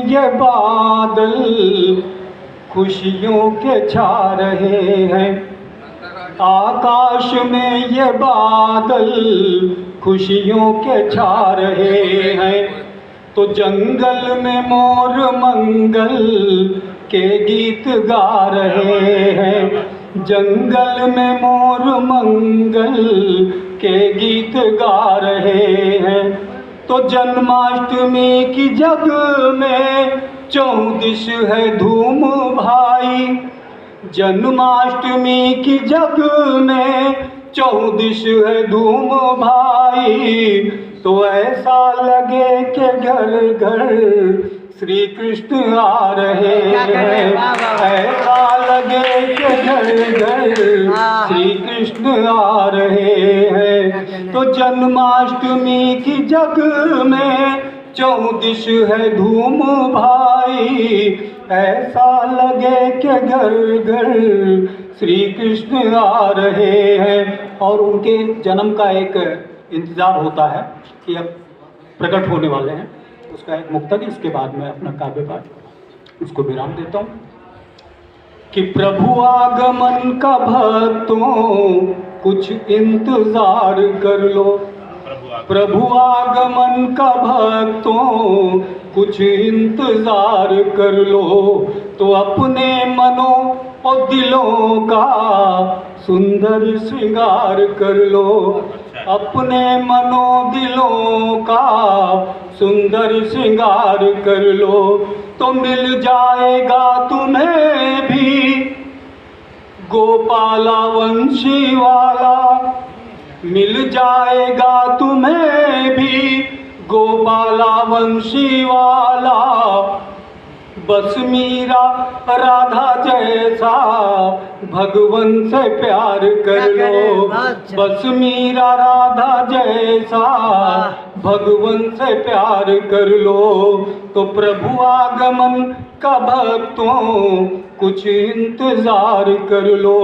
ये बादल खुशियों के छा रहे हैं, आकाश में ये बादल खुशियों के छा रहे हैं। तो जंगल में मोर मंगल के गीत गा रहे हैं, जंगल में मोर मंगल के गीत गा रहे हैं। तो जन्माष्टमी की जग में चौदिश है धूम भाई, जन्माष्टमी की जग में चौदिश है धूम भाई। तो ऐसा लगे कि घर घर श्री कृष्ण आ रहे हैं, ऐसा लगे कि घर घर श्री कृष्ण आ रहे हैं। तो जन्माष्टमी की जग में चौदिश है धूम भाई, ऐसा लगे कि घर घर श्री कृष्ण आ रहे हैं। और उनके जन्म का एक इंतज़ार होता है कि अब प्रकट होने वाले हैं, उसका एक मुक्तक, इसके बाद में अपना काव्य पाठ उसको विराम देता हूँ। कि प्रभु आगमन का भक्तों कुछ इंतजार कर लो, प्रभु आगमन का भक्तों कुछ इंतजार कर लो। तो अपने मनों और दिलों का सुंदर श्रृंगार कर लो, अपने मनों दिलों का सुंदर श्रृंगार कर लो। तो मिल जाएगा तुम्हें भी गोपाला वंशी वाला, मिल जाएगा तुम्हें भी गोपाला वंशी वाला। बस मीरा राधा जैसा भगवन से प्यार कर लो, बस मीरा राधा जैसा भगवन से प्यार कर लो। तो प्रभु आगमन का भक्तों कुछ इंतजार कर लो,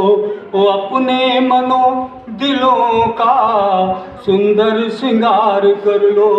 वो अपने मनों दिलों का सुंदर श्रृंगार कर लो।